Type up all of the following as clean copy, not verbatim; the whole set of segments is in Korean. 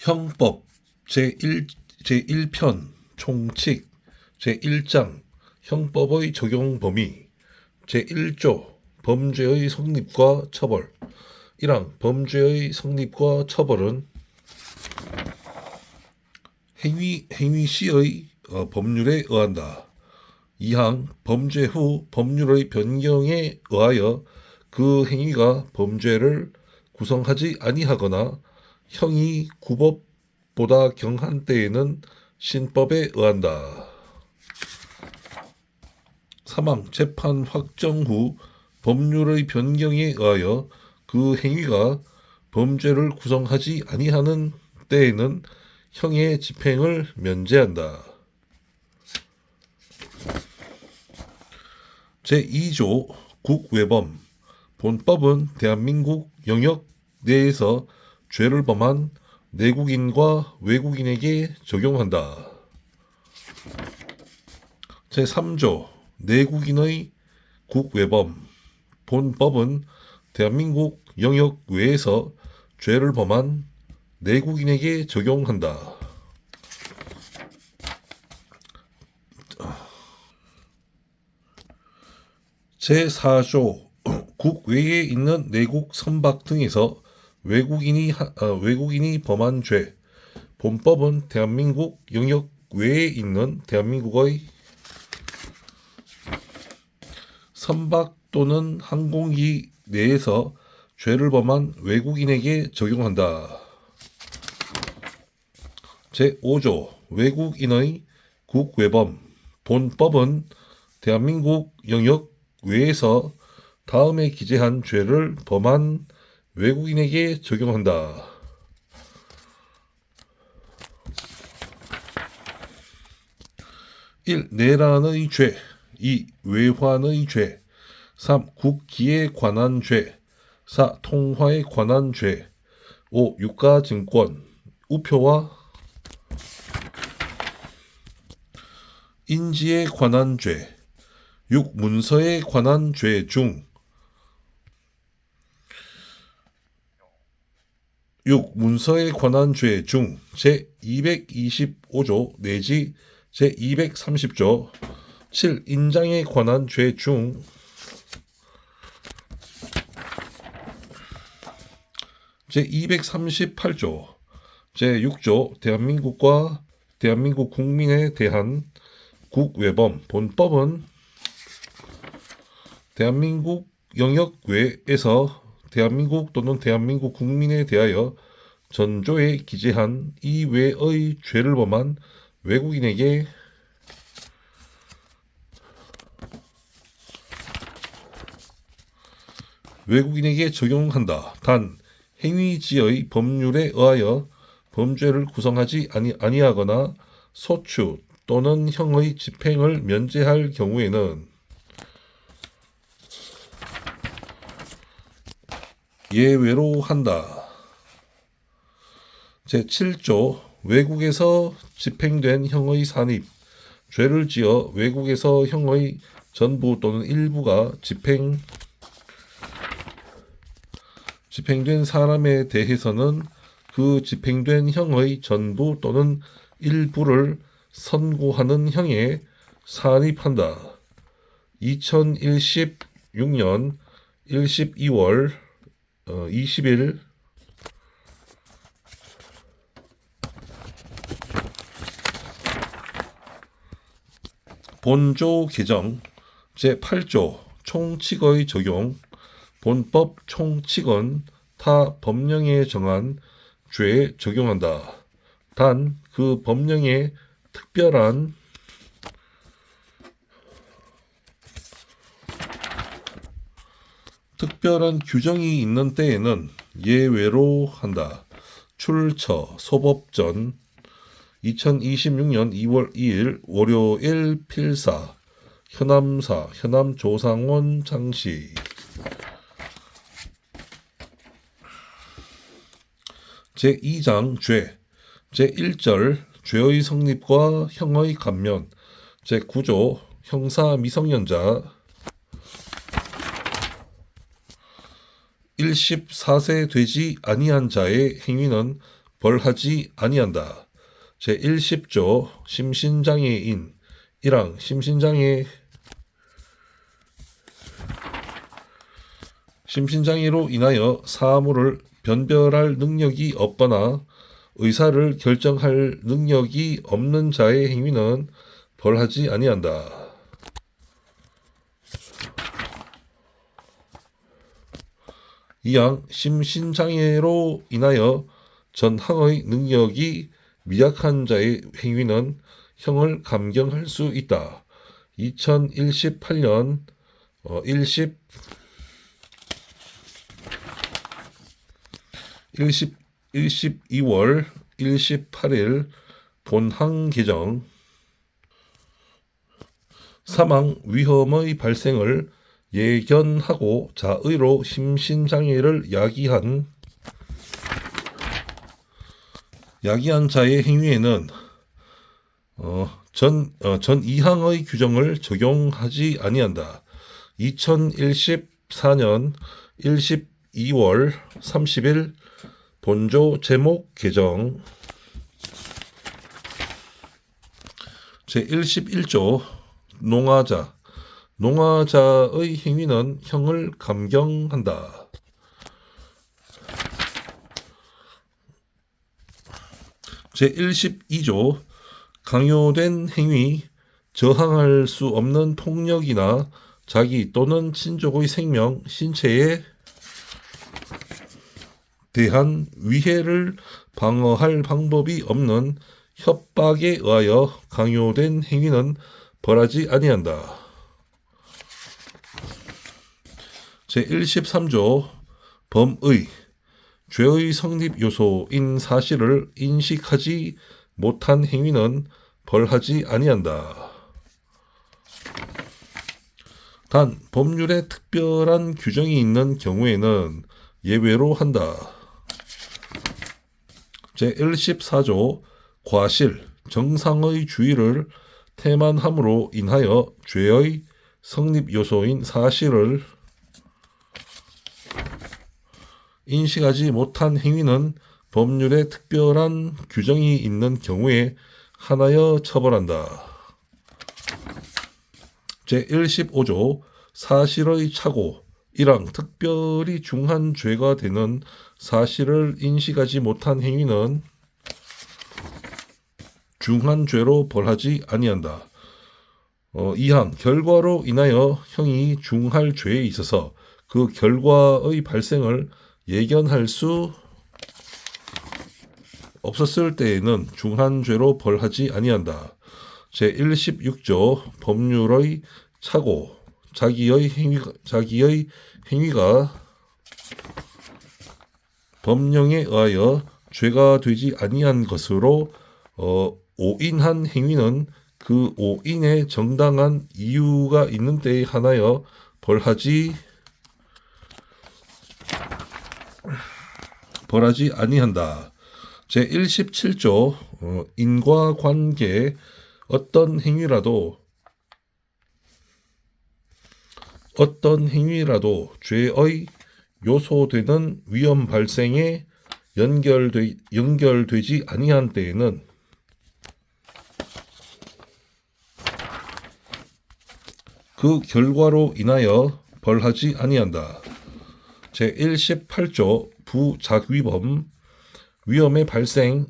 형법 제1편 총칙 제1장 형법의 적용 범위 제1조 범죄의 성립과 처벌 1항 범죄의 성립과 처벌은 행위 시의 법률에 의한다. 2항 범죄 후 법률의 변경에 의하여 그 행위가 범죄를 구성하지 아니하거나 형이 구법보다 경한 때에는 신법에 의한다. 3항 재판 확정 후 법률의 변경에 의하여 그 행위가 범죄를 구성하지 아니하는 때에는 형의 집행을 면제한다. 제2조 국외범 본법은 대한민국 영역 내에서 죄를 범한 내국인과 외국인에게 적용한다. 제3조 내국인의 국외범 본법은 대한민국 영역 외에서 죄를 범한 내국인에게 적용한다. 제4조 국외에 있는 내국 선박 등에서 외국인이 범한 죄 본법은 대한민국 영역 외에 있는 대한민국의 선박 또는 항공기 내에서 죄를 범한 외국인에게 적용한다. 제5조 외국인의 국외범 본법은 대한민국 영역 외에서 다음에 기재한 죄를 범한 외국인에게 적용한다. 1. 내란의 죄 2. 외환의 죄 3. 국기에 관한 죄 4. 통화에 관한 죄 5. 유가증권 우표와 인지에 관한 죄 6. 문서에 관한 죄 중 문서에 관한 죄 중 제225조 내지 제230조 7. 인장에 관한 죄 중 제238조 제6조 대한민국과 대한민국 국민에 대한 국외범 본법은 대한민국 영역 외에서 대한민국 또는 대한민국 국민에 대하여 전조에 기재한 이외의 죄를 범한 외국인에게 적용한다. 단 행위지의 법률에 의하여 범죄를 구성하지 아니하거나 소추 또는 형의 집행을 면제할 경우에는 예외로 한다. 제7조 외국에서 집행된 형의 산입 죄를 지어 외국에서 형의 전부 또는 일부가 집행된 사람에 대해서는 그 집행된 형의 전부 또는 일부를 선고하는 형에 산입한다. 2016년 12월 20일 본조 개정 제8조 총칙의 적용 본법 총칙은 타 법령에 정한 죄에 적용한다. 단 그 법령에 특별한 규정이 있는 때에는 예외로 한다. 출처 소법전 2026년 2월 2일 월요일 필사 현암사 현암조상원 장시 제2장 죄 제1절 죄의 성립과 형의 감면 제9조 형사 미성년자 14세 되지 아니한 자의 행위는 벌하지 아니한다. 제1십조 심신장애인 1항 심신장애로 인하여 사물을 변별할 능력이 없거나 의사를 결정할 능력이 없는 자의 행위는 벌하지 아니한다. 2항 심신장애로 인하여 전항의 능력이 미약한 자의 행위는 형을 감경할 수 있다. 2018년 12월 18일 본항 개정 3항 위험의 발생을 예견하고 자의로 심신장애를 야기한 자의 행위에는 전 2항의 규정을 적용하지 아니한다. 2014년 12월 30일 본조 제목 개정 제111조 농아자의 행위는 형을 감경한다. 제112조 강요된 행위, 저항할 수 없는 폭력이나 자기 또는 친족의 생명, 신체에 대한 위해를 방어할 방법이 없는 협박에 의하여 강요된 행위는 벌하지 아니한다. 제113조 범의 죄의 성립 요소인 사실을 인식하지 못한 행위는 벌하지 아니한다. 단 법률에 특별한 규정이 있는 경우에는 예외로 한다. 제114조 과실, 정상의 주의를 태만함으로 인하여 죄의 성립 요소인 사실을 인식하지 못한 행위는 법률에 특별한 규정이 있는 경우에 하나여 처벌한다. 제115조 사실의 착오 1항 특별히 중한 죄가 되는 사실을 인식하지 못한 행위는 중한 죄로 벌하지 아니한다. 2항 결과로 인하여 형이 중할 죄에 있어서 그 결과의 발생을 예견할 수 없었을 때에는 중한 죄로 벌하지 아니한다. 제116조 법률의 착오 자기의 행위가 법령에 의하여 죄가 되지 아니한 것으로 오인한 행위는 그 오인에 정당한 이유가 있는 때에 한하여 벌하지 아니한다. 제117조 인과관계 어떤 행위라도 죄의 요소되는 위험 발생에 연결되지 아니한 때에는 그 결과로 인하여 벌하지 아니한다. 제118조 부작위범 위험의 발생을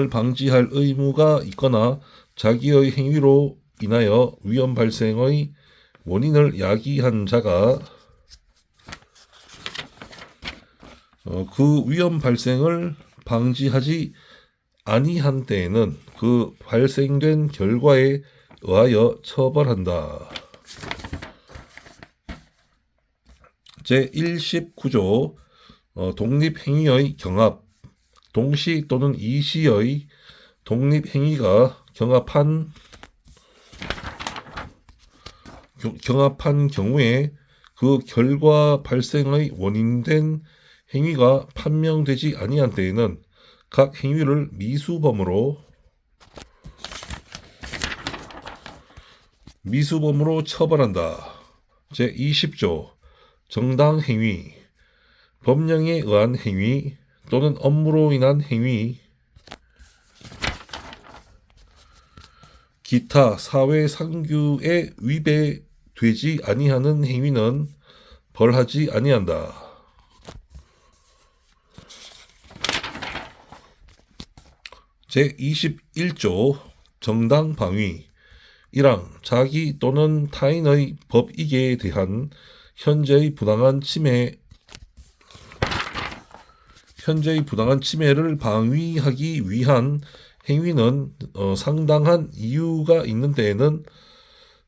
방지할 의무가 있거나 자기의 행위로 인하여 위험 발생의 원인을 야기한 자가 그 위험 발생을 방지하지 아니한 때에는 그 발생된 결과에 의하여 처벌한다. 제119조 독립행위의 경합 동시 또는 이시의 독립행위가 경합한 경우에 그 결과 발생의 원인된 행위가 판명되지 아니한 때에는 각 행위를 미수범으로 처벌한다. 제20조 정당행위 법령에 의한 행위 또는 업무로 인한 행위, 기타 사회 상규에 위배되지 아니하는 행위는 벌하지 아니한다. 제21조 정당방위 1항 자기 또는 타인의 법익에 대한 현재의 부당한 침해를 방위하기 위한 행위는 상당한 이유가 있는 때에는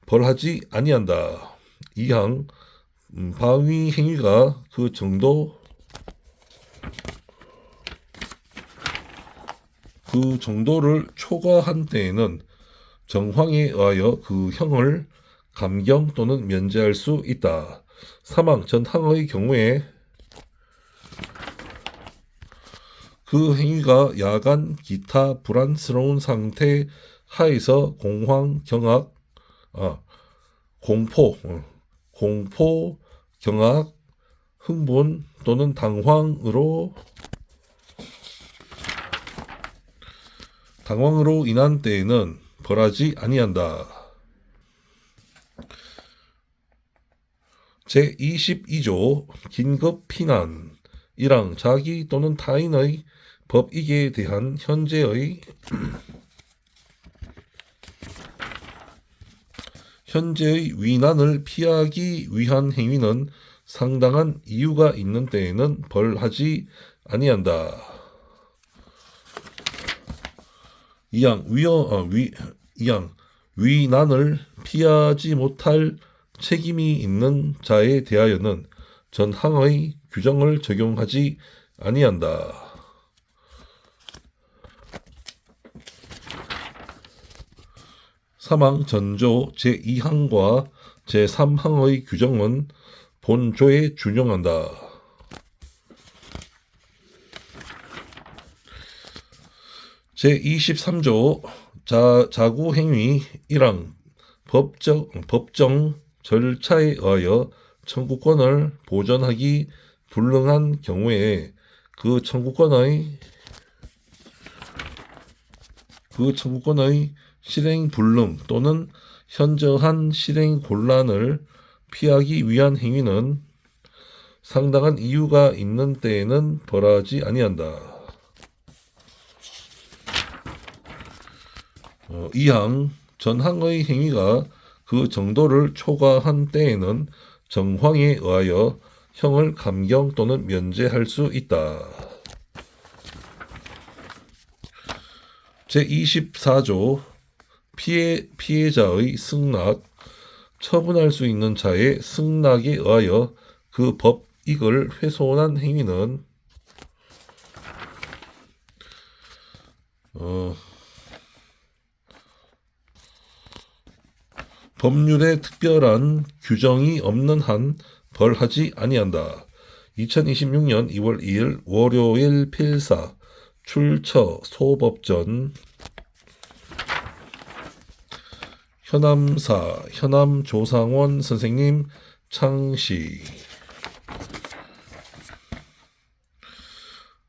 벌하지 아니한다. 2항 방위 행위가 그 정도를 초과한 때에는 정황에 의하여 그 형을 감경 또는 면제할 수 있다. 3항 전항의 경우에 그 행위가 야간 기타 불안스러운 상태 하에서 공포, 경악, 흥분 또는 당황으로 인한 때에는 벌하지 아니한다. 제22조 긴급 피난 1항 자기 또는 타인의 법익에 대한 현재의 위난을 피하기 위한 행위는 상당한 이유가 있는 때에는 벌하지 아니한다. 2항 위난을 피하지 못할 책임이 있는 자에 대하여는 전항의 규정을 적용하지 아니한다. 3항 전조 제2항과 제3항의 규정은 본조에 준용한다. 제23조 자구행위 1항 법정 절차에 의하여 청구권을 보전하기 불능한 경우에 그 청구권의 실행 불능 또는 현저한 실행 곤란을 피하기 위한 행위는 상당한 이유가 있는 때에는 벌하지 아니한다. 2항 전항의 행위가 그 정도를 초과한 때에는 정황에 의하여 형을 감경 또는 면제할 수 있다. 제24조 피해자의 승낙 처분할 수 있는 자의 승낙에 의하여 그 법익을 훼손한 행위는 법률에 특별한 규정이 없는 한 벌하지 아니한다. 2026년 2월 2일 월요일 필사 출처 소법전 현암사 현암조상원 선생님 창시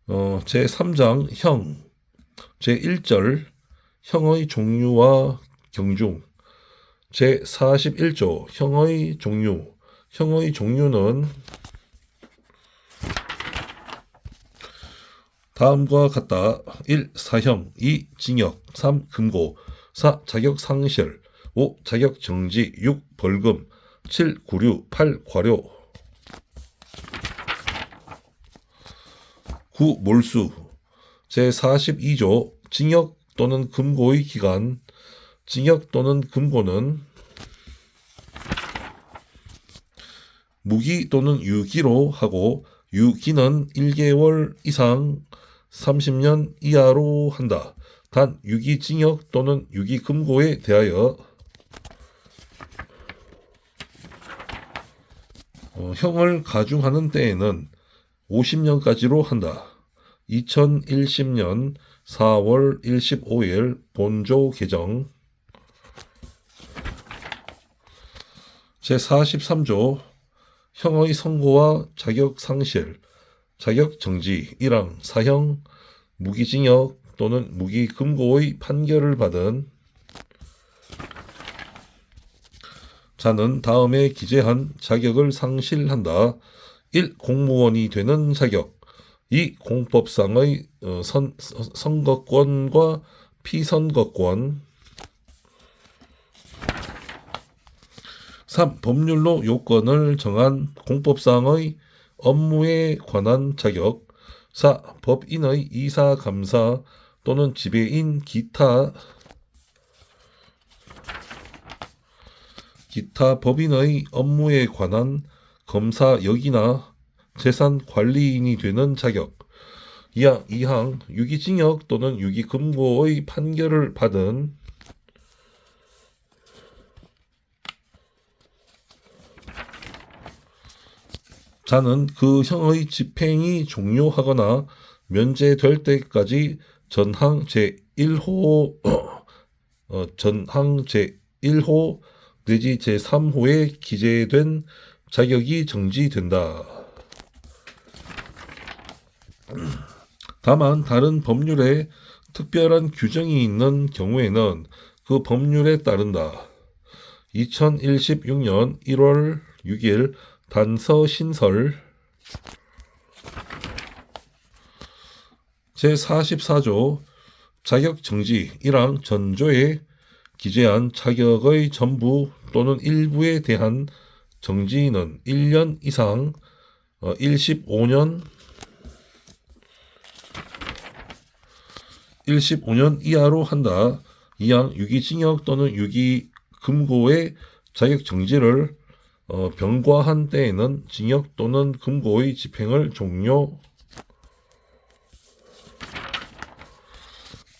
제3장 형 제1절 형의 종류와 경중 제41조 형의 종류는 다음과 같다. 1. 사형 2. 징역 3. 금고 4. 자격 상실 5. 자격 정지 6. 벌금 7. 구류 8. 과료 9. 몰수 제42조 징역 또는 금고의 기간 징역 또는 금고는 무기 또는 유기로 하고 유기는 1개월 이상 30년 이하로 한다. 단 유기징역 또는 유기금고에 대하여 형을 가중하는 때에는 50년까지로 한다. 2010년 4월 15일 본조 개정 제43조 형의 선고와 자격 상실 자격 정지 1항 사형, 무기징역 또는 무기금고의 판결을 받은 자는 다음에 기재한 자격을 상실한다. 1. 공무원이 되는 자격. 2. 공법상의 선거권과 피선거권. 3. 법률로 요건을 정한 공법상의 업무에 관한 자격. 4. 법인의 이사, 감사 또는 지배인 기타 법인의 업무에 관한 검사 역이나 재산 관리인이 되는 자격. 2항 유기징역 또는 유기금고의 판결을 받은 자는 그 형의 집행이 종료하거나 면제될 때까지 전항 제1호 전항 제1호 내지 제3호에 기재된 자격이 정지된다. 다만 다른 법률에 특별한 규정이 있는 경우에는 그 법률에 따른다. 2016년 1월 6일 단서 신설 제44조 자격정지 1항 전조에 기재한 자격의 전부 또는 일부에 대한 정지는 1년 이상 15년 이하로 한다. 2항 유기징역 또는 유기금고의 자격정지를 병과한 때에는 징역 또는 금고의 집행을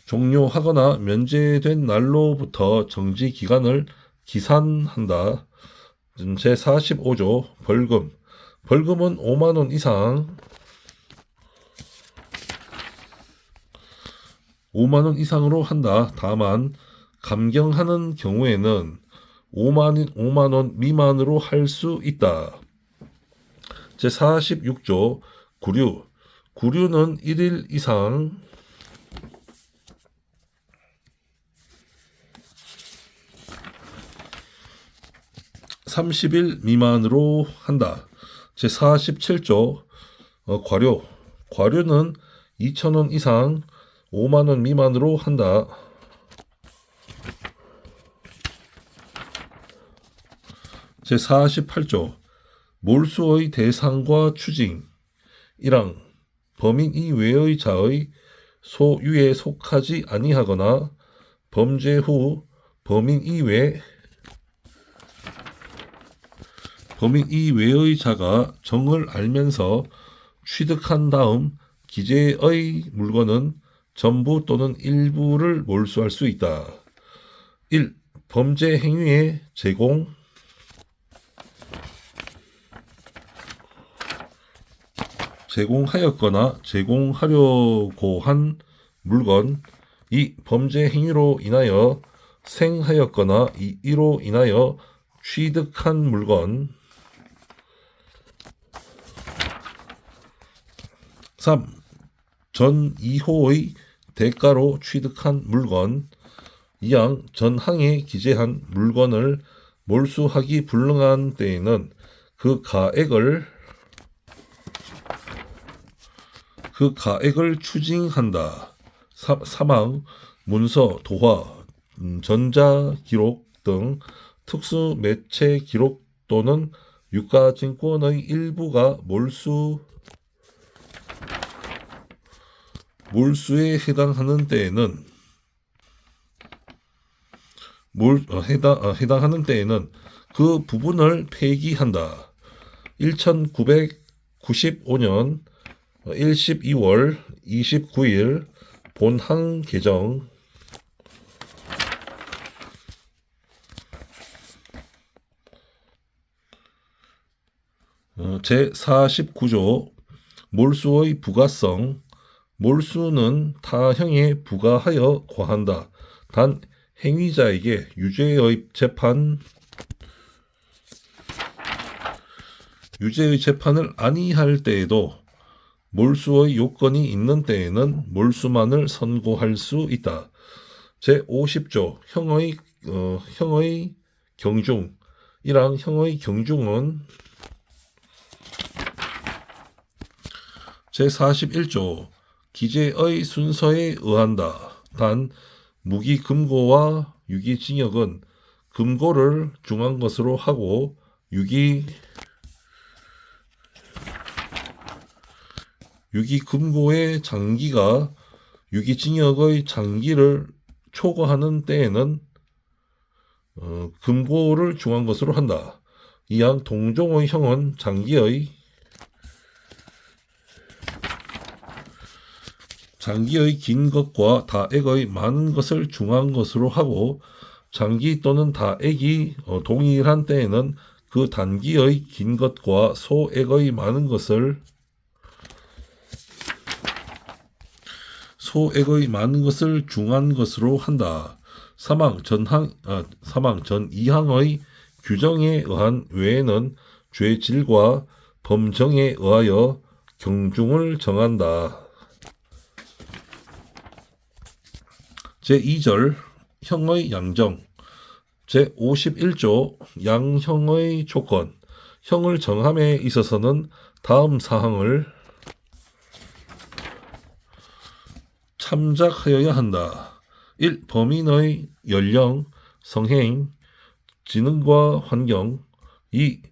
종료하거나 면제된 날로부터 정지 기간을 기산한다. 제45조 벌금. 벌금은 5만 원 이상 5만 원 이상으로 한다. 다만 감경하는 경우에는 5만 원 미만으로 할 수 있다. 제46조 구류. 구류는 1일 이상 30일 미만으로 한다. 제47조 과료. 과료는 2,000원 이상 5만 원 미만으로 한다. 제48조 몰수의 대상과 추징 1항 범인 이외의 자의 소유에 속하지 아니하거나 범죄 후 범인 이외의 자가 정을 알면서 취득한 다음 기재의 물건은 전부 또는 일부를 몰수할 수 있다. 1. 범죄 행위의 제공하였거나 제공하려고 한 물건. 2. 범죄 행위로 인하여 생하였거나 이로 인하여 취득한 물건. 3. 전 2호의 대가로 취득한 물건. 2항 전항에 기재한 물건을 몰수하기 불능한 때에는 그 가액을 추징한다. 3항 문서, 도화, 전자기록 등 특수 매체 기록 또는 유가증권의 일부가 몰수에 해당하는 때에는 해당하는 때에는 그 부분을 폐기한다. 1995년 12월 29일 본항 개정. 제49조 몰수의 부가성. 몰수는 타형에 부과하여 과한다. 단 행위자에게 유죄의 재판을 아니할 때에도 몰수의 요건이 있는 때에는 몰수만을 선고할 수 있다. 제50조 형의 경중. 이랑 형의 경중은 제41조 기재의 순서에 의한다. 단 무기금고와 유기징역은 금고를 중한 것으로 하고 유기금고의 장기가 유기징역의 장기를 초과하는 때에는 금고를 중한 것으로 한다. 이양 동종의 형은 장기의 긴 것과 다액의 많은 것을 중한 것으로 하고 장기 또는 다액이 동일한 때에는 그 단기의 긴 것과 소액의 많은 것을 중한 것으로 한다. 사망 전 2항의 규정에 의한 외에는 죄질과 범정에 의하여 경중을 정한다. 제2절 형의 양정. 제51조 양형의 조건. 형을 정함에 있어서는 다음 사항을 참작하여야 한다. 1. 범인의 연령, 성행, 지능과 환경. 2.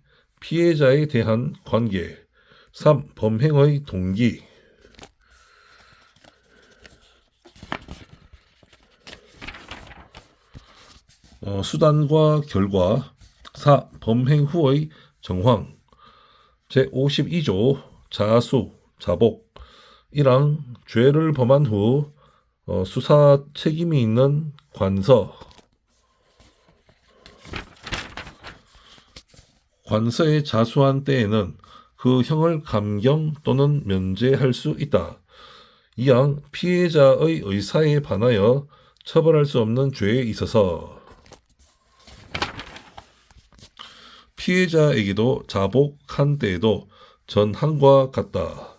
피해자에 대한 관계. 3. 범행의 동기. 수단과 결과. 4. 범행 후의 정황. 제52조 자수, 자복. 1항 죄를 범한 후 수사 책임이 있는 관서에 자수한 때에는 그 형을 감경 또는 면제할 수 있다. 2항 피해자의 의사에 반하여 처벌할 수 없는 죄에 있어서 피해자에게도 자복한 때에도 전항과 같다.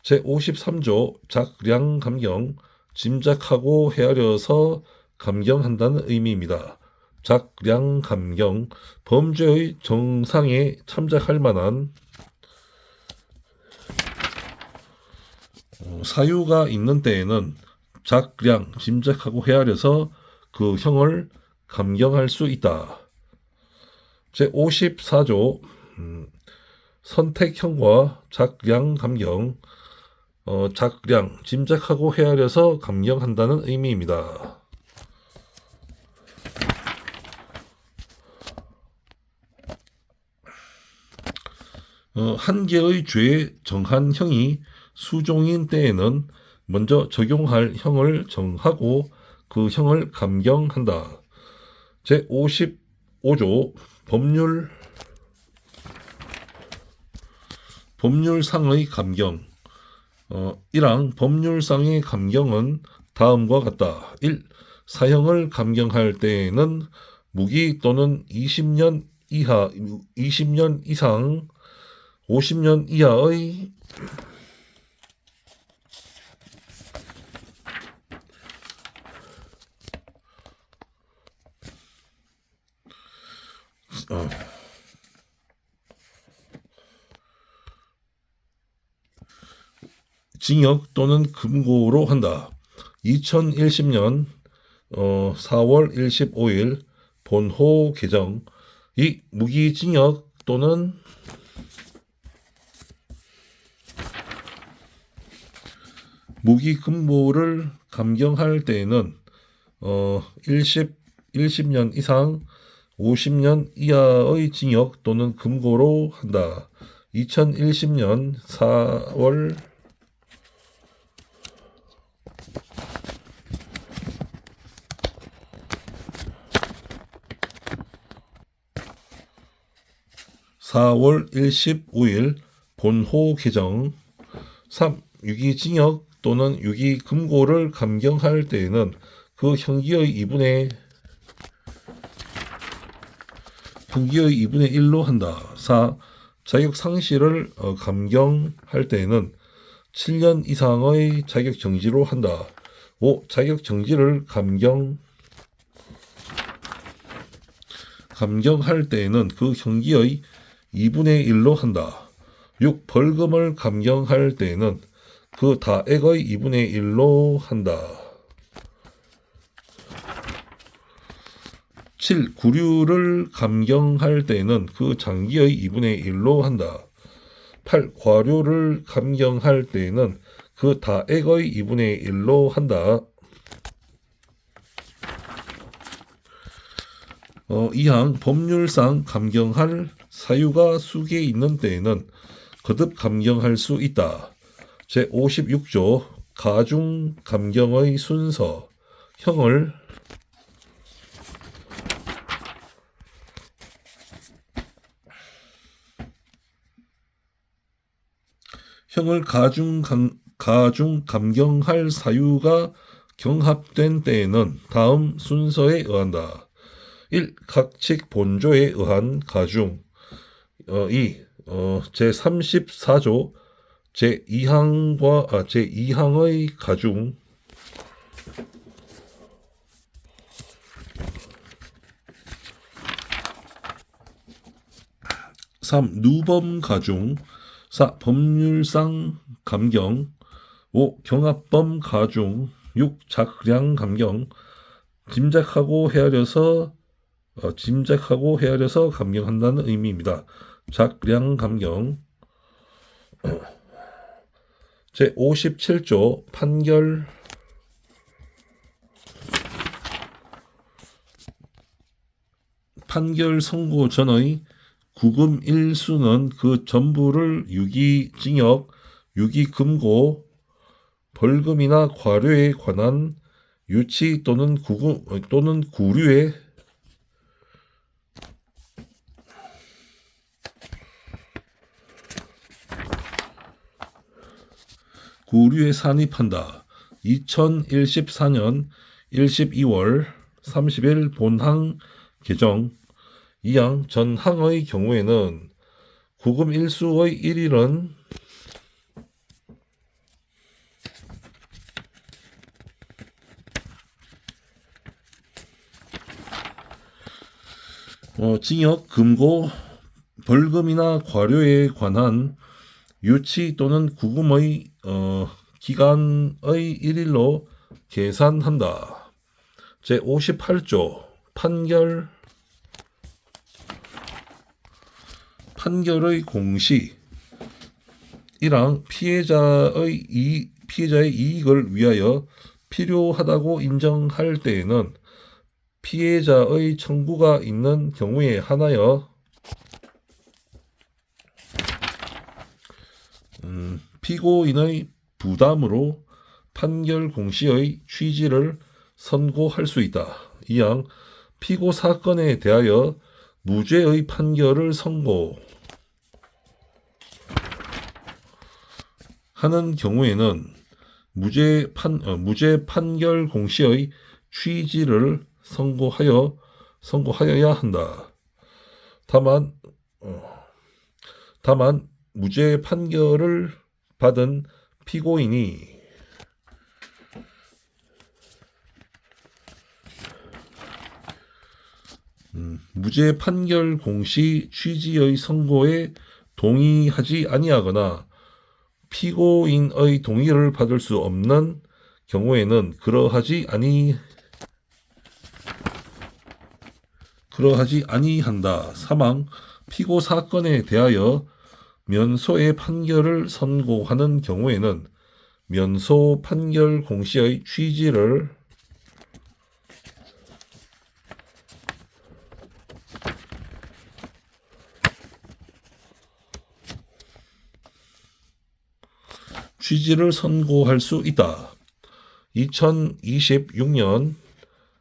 제53조 작량감경. 짐작하고 헤아려서 감경한다는 의미입니다. 작량감경. 범죄의 정상에 참작할 만한 사유가 있는 때에는 작량, 짐작하고 헤아려서 그 형을 감경할 수 있다. 제54조 선택형과 작량감경. 작량, 짐작하고 헤아려서 감경한다는 의미입니다. 한 개의 죄에 정한 형이 수종인 때에는 먼저 적용할 형을 정하고 그 형을 감경한다. 제55조 법률상의 감경. 1항 법률상의 감경은 다음과 같다. 1. 사형을 감경할 때에는 무기 또는 20년 이상 50년 이하의 징역 또는 금고로 한다. 2010년 4월 25일 본호 개정. 이 무기징역 또는 무기금고를 감경할 때에는 10년 이상 50년 이하의 징역 또는 금고로 한다. 2010년 4월 25일 본호 개정. 3. 유기징역 또는 유기금고를 감경할 때에는 그 형기의 2분의 1로 한다. 4. 자격상실을 감경할 때에는 7년 이상의 자격 정지로 한다. 5. 자격 정지를 감경할 때에는 그 형기의 2분의 1로 한다. 6. 벌금을 감경할 때에는 그 다액의 2분의 1로 한다. 7. 구류를 감경할 때에는 그 장기의 2분의 1로 한다. 8. 과료를 감경할 때에는 그 다액의 2분의 1로 한다. 이항 법률상 감경할 사유가 수기에 있는 때에는 거듭 감경할 수 있다. 제56조 가중 감경의 순서 형을 가중 감경할 사유가 경합된 때에는 다음 순서에 의한다. 1. 각 측 본조에 의한 가중. 2. 제34조 제2항의 가중. 3. 누범 가중. 4. 법률상 감경. 5. 경합범 가중. 6. 작량 감경. 짐작하고 헤아려서 감경한다는 의미입니다. 작량 감경. 제57조 판결 선고 전의 구금 일수는 그 전부를 유기징역, 유기금고, 벌금이나 과료에 관한 유치 또는 구류에 산입한다. 2014년 12월 30일 본항 개정. 이항 전항의 경우에는 구금 일수의 1일은 징역, 금고, 벌금이나 과료에 관한 유치 또는 구금의 기간의 1일로 계산한다. 제58조 판결의 공시. 1항 피해자의 이익을 위하여 필요하다고 인정할 때에는 피해자의 청구가 있는 경우에 한하여 피고인의 부담으로 판결 공시의 취지를 선고할 수 있다. 이항 피고 사건에 대하여 무죄의 판결을 선고하는 경우에는 무죄 판결 공시의 취지를 선고하여야 한다. 다만 무죄 판결을 받은 피고인이 무죄 판결 공시 취지의 선고에 동의하지 아니하거나 피고인의 동의를 받을 수 없는 경우에는 그러하지 아니한다. 사망 피고 사건에 대하여 면소의 판결을 선고하는 경우에는 면소 판결 공시의 취지를 선고할 수 있다. 2026년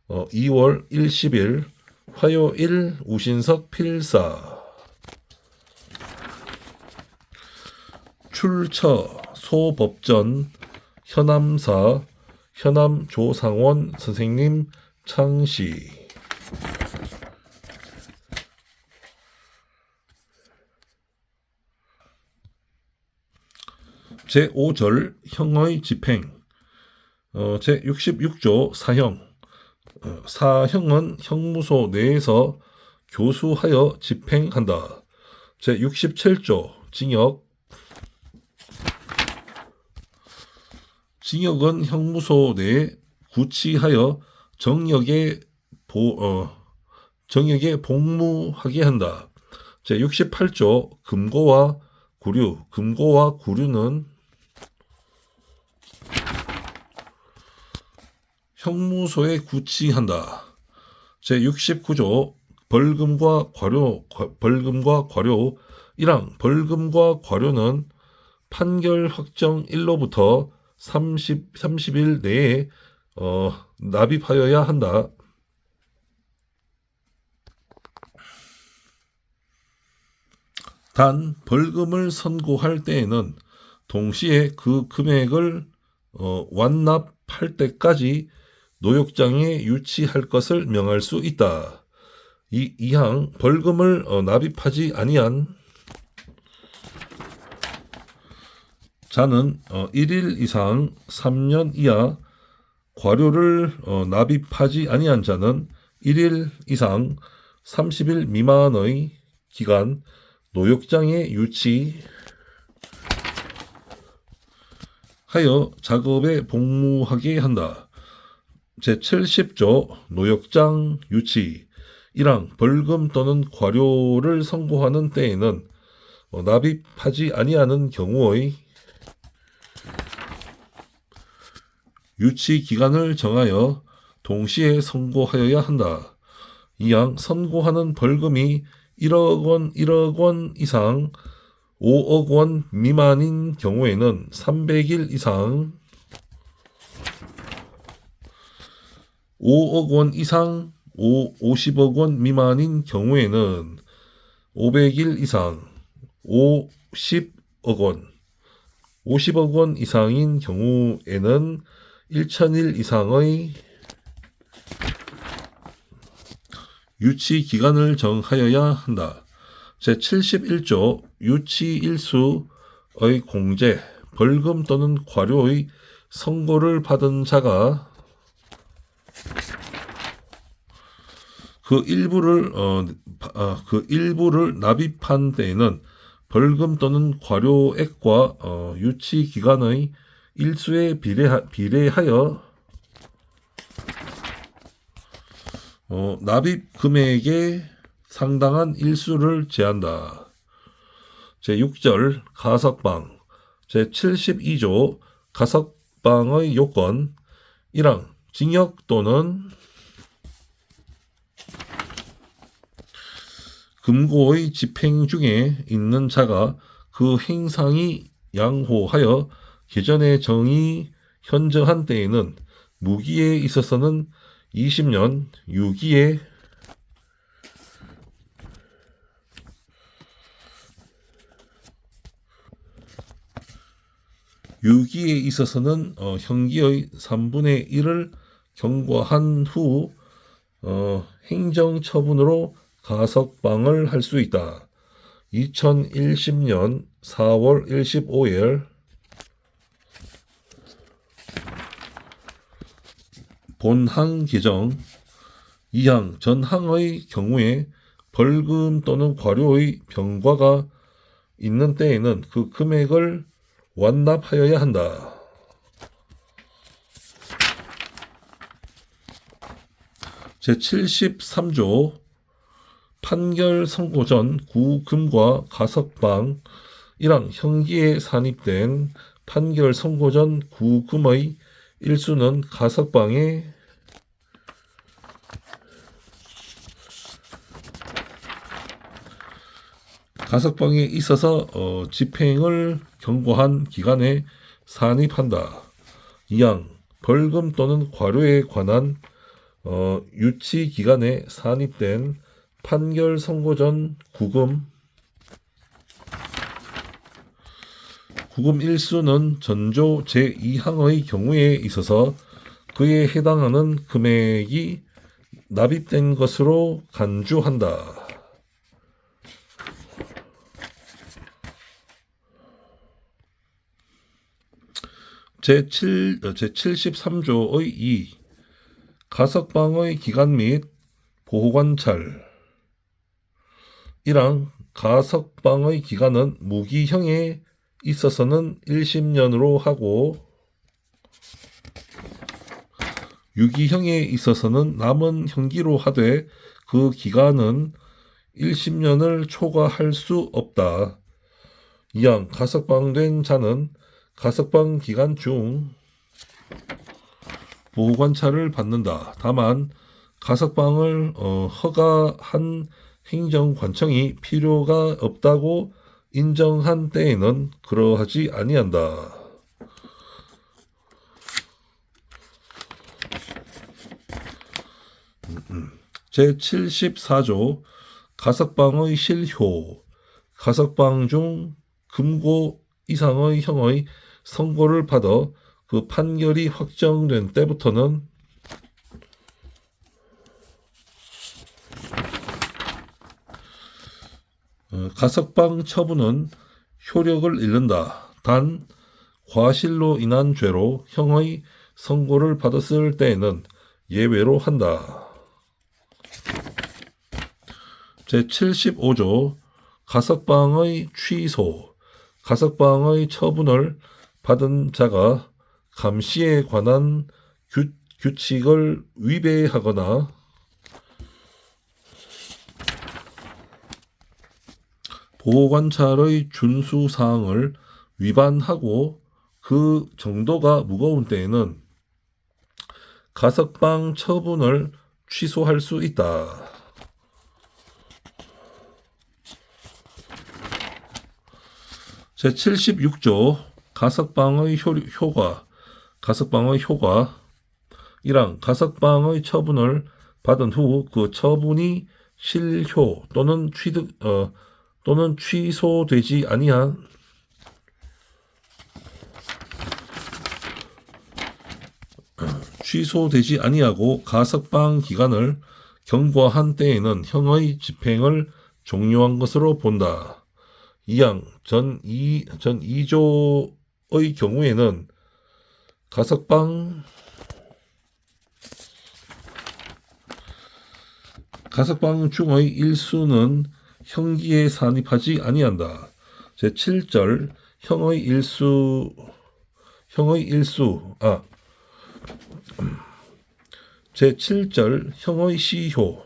2월 10일 화요일 우신석 필사. 출처 소법전 현암사 현암 조상원 선생님 창시. 제5절 형의 집행. 제66조 사형. 사형은 형무소 내에서 교수하여 집행한다. 제67조 징역. 징역은 형무소 내에 구치하여 정역에 복무하게 한다. 제68조 금고와 구류. 금고와 구류는 형무소에 구치한다. 제69조 벌금과 과료. 1항 벌금과 과료는 판결 확정일로부터 30일 내에 납입하여야 한다. 단 벌금을 선고할 때에는 동시에 그 금액을 완납할 때까지 노역장에 유치할 것을 명할 수 있다. 2항 벌금을 납입하지 아니한 자는 1일 이상 3년 이하, 과료를 납입하지 아니한 자는 1일 이상 30일 미만의 기간 노역장에 유치하여 작업에 복무하게 한다. 제70조 노역장 유치. 1항 벌금 또는 과료를 선고하는 때에는 납입하지 아니하는 경우의 유치 기간을 정하여 동시에 선고하여야 한다. 2항 선고하는 벌금이 1억 원 이상 5억 원 미만인 경우에는 300일 이상 5억 원 이상 50억 원 미만인 경우에는 500일 이상 50억 원 50억 원 이상인 경우에는 1000일 이상의 유치 기간을 정하여야 한다. 제71조 유치일수의 공제, 벌금 또는 과료의 선고를 받은 자가 그 일부를 납입한 때에는 벌금 또는 과료액과 유치 기간의 일수에 비례하여 납입 금액에 상당한 일수를 제한다. 제6절 가석방. 제72조 가석방의 요건. 1항 징역 또는 금고의 집행 중에 있는 자가 그 행상이 양호하여 개전의 정이 현저한 때에는 무기에 있어서는 20년, 유기에 있어서는 형기의 3분의 1을 경과한 후 행정처분으로 가석방을 할 수 있다. 2010년 4월 15일 본항 개정. 2항 전항의 경우에 벌금 또는 과료의 병과가 있는 때에는 그 금액을 완납하여야 한다. 제73조 판결 선고 전 구금과 가석방. 1항 형기에 산입된 판결 선고 전 구금의 일수는 가석방에 있어서 집행을 경고한 기간에 산입한다. 2항 벌금 또는 과료에 관한 유치 기간에 산입된 판결 선고 전 구금 일수는 전조 제2항의 경우에 있어서 그에 해당하는 금액이 납입된 것으로 간주한다. 제73조의 2 가석방의 기간 및 보호관찰 1항 가석방의 기간은 무기형에 있어서는 1심년으로 하고 유기형에 있어서는 남은 형기로 하되 그 기간은 1심년을 초과할 수 없다. 2항 가석방된 자는 가석방 기간 중 보호관찰을 받는다. 다만 가석방을 허가한 행정관청이 필요가 없다고 인정한 때에는 그러하지 아니한다. 제74조 가석방의 실효 가석방 중 금고 이상의 형의 선고를 받아 그 판결이 확정된 때부터는 가석방 처분은 효력을 잃는다. 단 과실로 인한 죄로 형의 선고를 받았을 때에는 예외로 한다. 제75조 가석방의 취소 가석방의 처분을 받은 자가 감시에 관한 규칙을 위배하거나 보호관찰의 준수사항을 위반하고 그 정도가 무거운 때에는 가석방 처분을 취소할 수 있다. 제76조 가석방의 효과 가석방의 효과 1항 가석방의 처분을 받은 후 그 처분이 실효 또는 취소되지 아니한 취소되지 아니하고 가석방 기간을 경과한 때에는 형의 집행을 종료한 것으로 본다. 2항 전 2조의 경우에는 가석방 중의 일수는 형기에 산입하지 아니한다. 제7절 제7절 형의 시효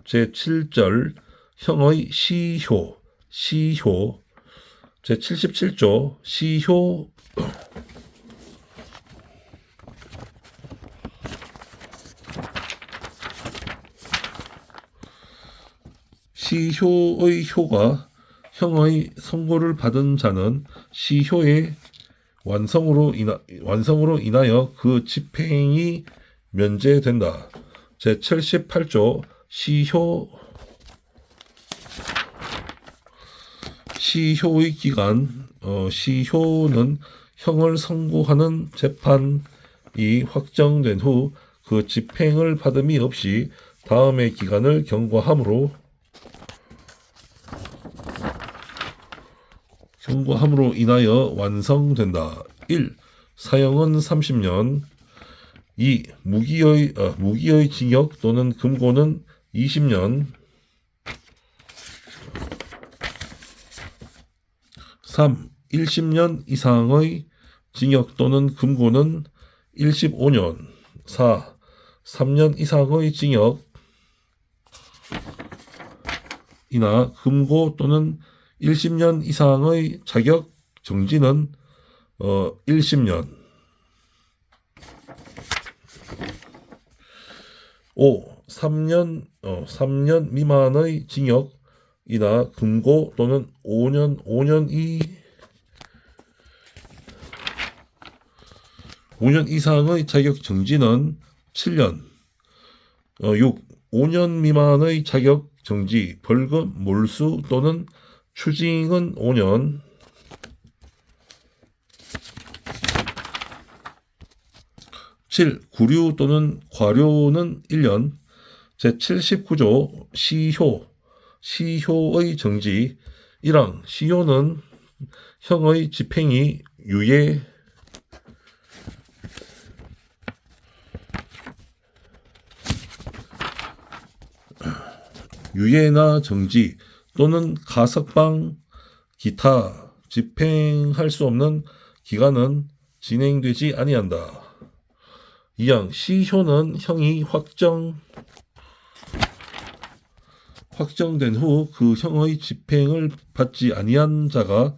제7절 형의 시효 제77조 시효의 효가 형의 선고를 받은 자는 시효의 완성으로 인하여 그 집행이 면제된다. 제78조 시효의 기간 시효는 형을 선고하는 재판이 확정된 후 그 집행을 받음이 없이 다음의 기간을 경과함으로 인하여 완성된다. 1. 사형은 30년 2. 무기의 징역 또는 금고는 20년 3. 1심년 이상의 징역 또는 금고는 15년 4. 3년 이상의 징역이나 금고 또는 1심년 이상의 자격 정지는 1심년 5. 3년 미만의 징역이나 금고 또는 5년 이상의 자격 정지는 7년 6. 5년 미만의 자격 정지, 벌금, 몰수 또는 추징은 5년 7. 구류 또는 과료는 1년 제79조 시효의 정지 1항 시효는 형의 집행이 유예나 정지 또는 가석방 기타 집행할 수 없는 기간은 진행되지 아니한다. 2항 시효는 형이 확정된 후 그 형의 집행을 받지 아니한 자가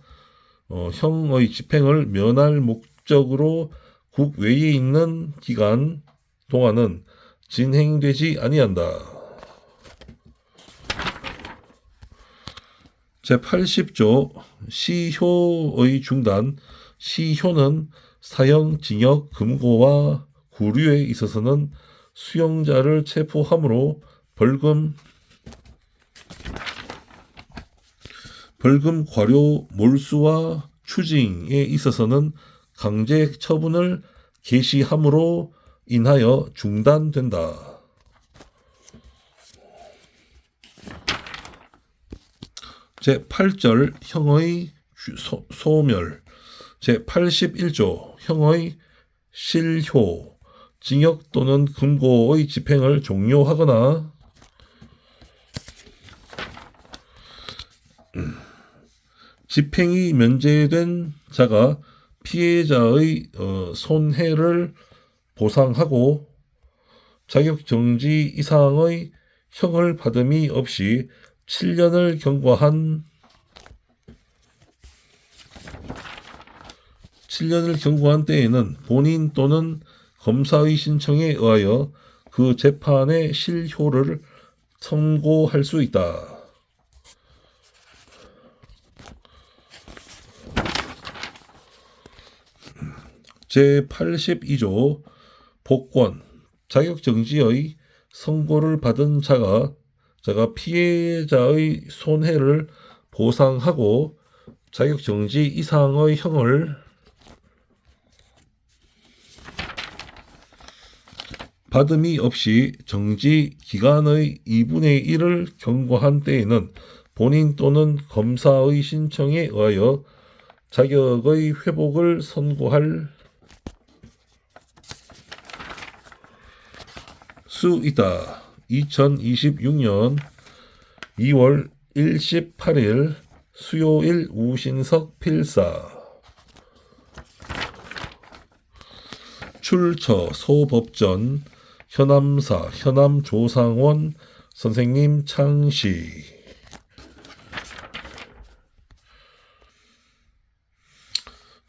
형의 집행을 면할 목적으로 국외에 있는 기간 동안은 진행되지 아니한다. 제80조 시효의 중단. 시효는 사형, 징역, 금고와 구류에 있어서는 수용자를 체포함으로 벌금, 과료, 몰수와 추징에 있어서는 강제 처분을 개시함으로 인하여 중단된다. 제8절 형의 소멸. 제81조 형의 실효. 징역 또는 금고의 집행을 종료하거나 집행이 면제된 자가 피해자의 손해를 보상하고 자격정지 이상의 형을 받음이 없이 7년을 경과한 때에는 본인 또는 검사의 신청에 의하여 그 재판의 실효를 선고할 수 있다. 제82조 복권. 자격정지의 선고를 받은 자가 피해자의 손해를 보상하고 자격정지 이상의 형을 받음이 없이 정지 기간의 2분의 1을 경과한 때에는 본인 또는 검사의 신청에 의하여 자격의 회복을 선고할 수 있다. 2026년 2월 18일 수요일 우신석 필사. 출처 소법전 현암사 현암조상원 선생님 창시.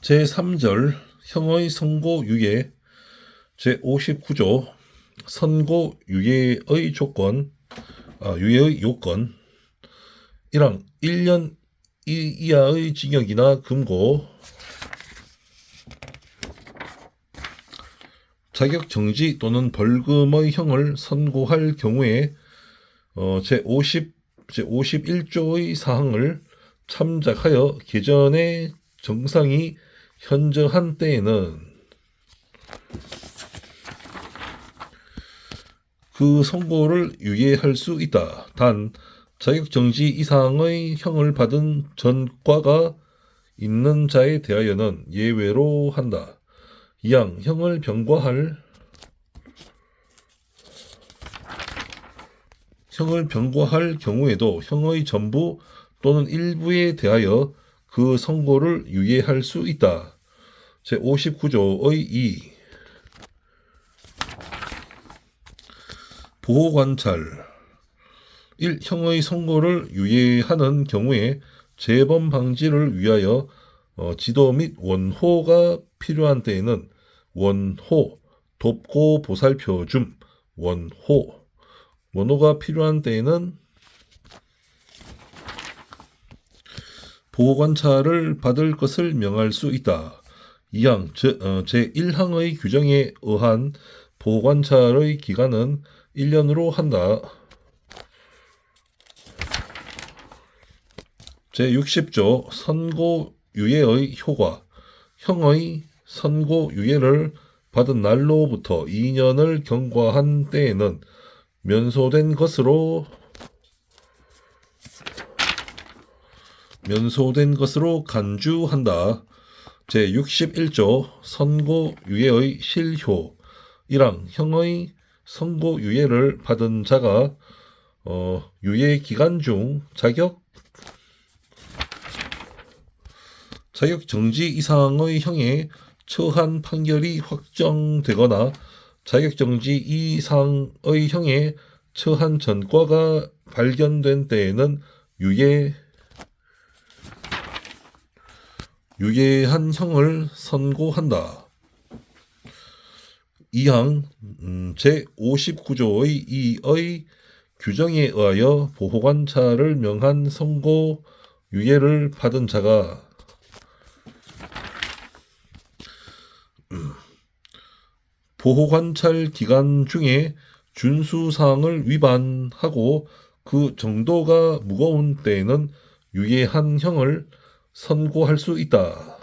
제3절 형의 선고 유예. 제59조 선고 유예의 조건. 유예의 요건. 1항 1년 이하의 징역이나 금고. 자격정지 또는 벌금의 형을 선고할 경우에 제51조의 사항을 참작하여 개전의 정상이 현저한 때에는 그 선고를 유예할 수 있다. 단 자격정지 이상의 형을 받은 전과가 있는 자에 대하여는 예외로 한다. 2항 형을 병과할 경우에도 형의 전부 또는 일부에 대하여 그 선고를 유예할 수 있다. 제59조의 2. 보호관찰. 1. 형의 선고를 유예하는 경우에 재범 방지를 위하여 지도 및 원호가 필요한 때에는 원호, 돕고 보살펴 줌, 원호가 필요한 때에는 보호관찰을 받을 것을 명할 수 있다. 2항 제1항의 규정에 의한 보호관찰의 기간은 1년으로 한다. 제60조 선고 유예의 효과. 형의 선고 유예를 받은 날로부터 2년을 경과한 때에는 면소된 것으로 간주한다. 제61조 선고 유예의 실효. 1항 형의 선고 유예를 받은 자가 유예 기간 중 자격 정지 이상의 형에 처한 판결이 확정되거나 자격 정지 이상의 형에 처한 전과가 발견된 때에는 유예한 형을 선고한다. 이항 제59조의 2의 규정에 의하여 보호관찰을 명한 선고 유예를 받은 자가 보호관찰 기간 중에 준수사항을 위반하고 그 정도가 무거운 때에는 유예한 형을 선고할 수 있다.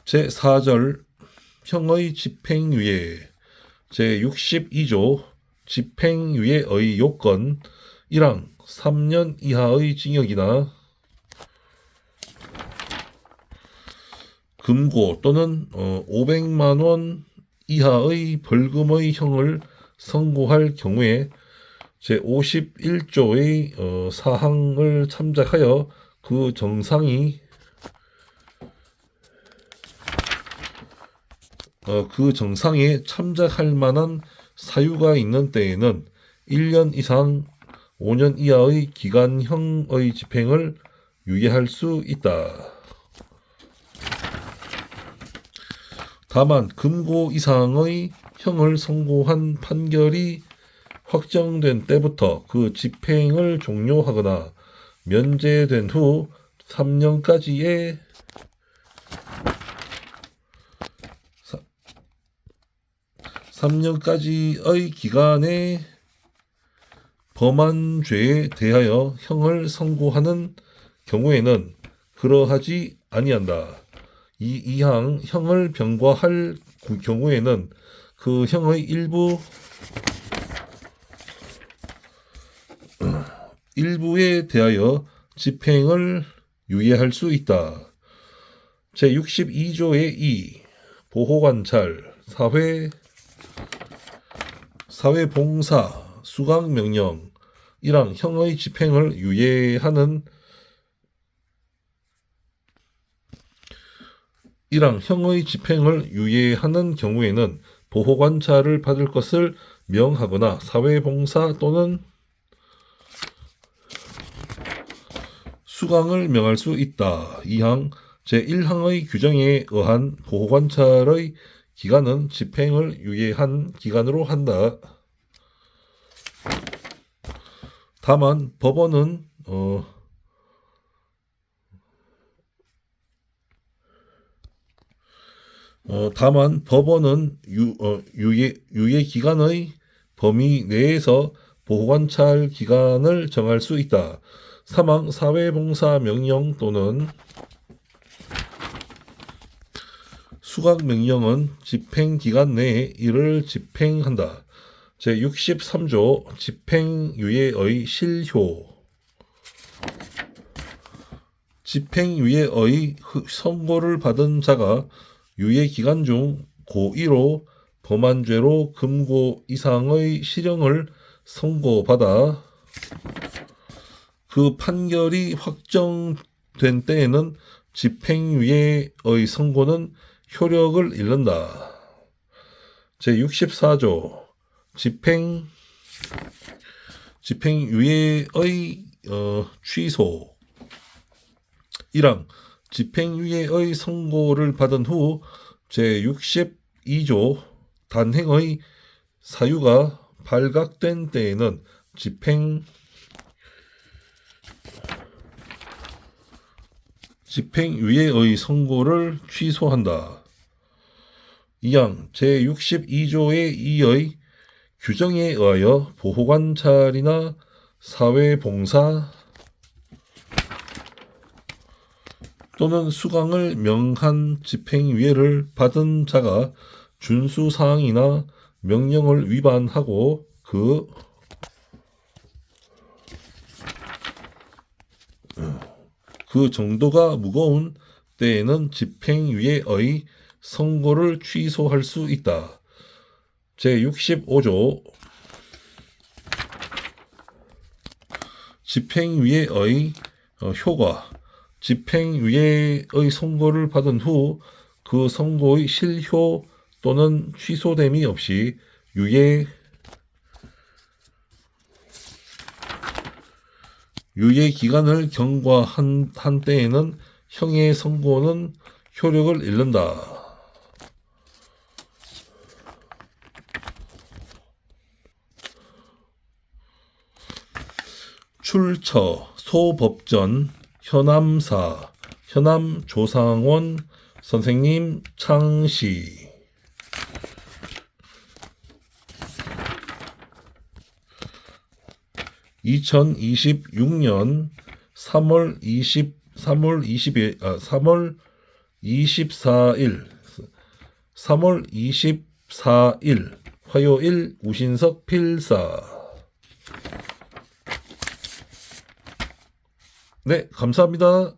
제4절 형의 집행유예 제62조 집행유예의 요건 1항 3년 이하의 징역이나 금고 또는 500만 원 이하의 벌금의 형을 선고할 경우에 제51조의 사항을 참작하여 그 정상에 참작할 만한 사유가 있는 때에는 1년 이상 5년 이하의 기간형의 집행을 유예할 수 있다. 다만 금고 이상의 형을 선고한 판결이 확정된 때부터 그 집행을 종료하거나 면제된 후 3년까지의 기간에 범한 죄에 대하여 형을 선고하는 경우에는 그러하지 아니한다. 이항 형을 병과할 경우에는 그 형의 일부에 대하여 집행을 유예할 수 있다. 제62조의 2 보호관찰 사회봉사 수강명령 1항 형의 집행을 유예하는 경우에는 보호관찰을 받을 것을 명하거나 사회봉사 또는 수강을 명할 수 있다. 2항 제1항의 규정에 의한 보호관찰의 기간은 집행을 유예한 기간으로 한다. 다만 법원은 유예 기간의 범위 내에서 보호관찰 기간을 정할 수 있다. 3항 사회봉사 명령 또는 수강 명령은 집행 기간 내에 이를 집행한다. 제63조 집행유예의 실효 집행유예의 선고를 받은 자가 유예기간 중 고1로 범한 죄로 금고 이상의 실형을 선고받아 그 판결이 확정된 때에는 집행유예의 선고는 효력을 잃는다. 제64조 집행유예의 취소 1항 집행유예의 선고를 받은 후 제62조 단행의 사유가 발각된 때에는 집행유예의 선고를 취소한다. 2항 제62조의 2의 규정에 의하여 보호관찰이나 사회봉사 또는 수강을 명한 집행유예를 받은 자가 준수사항이나 명령을 위반하고 그 정도가 무거운 때에는 집행유예의 선고를 취소할 수 있다. 제65조 집행유예의 효과. 집행유예의 선고를 받은 후 그 선고의 실효 또는 취소됨이 없이 유예 기간을 경과한 때에는 형의 선고는 효력을 잃는다. 출처 소법전 현암사 현암조상원 선생님 창시 2026년 3월 24일 화요일 우신석 필사. 네, 감사합니다.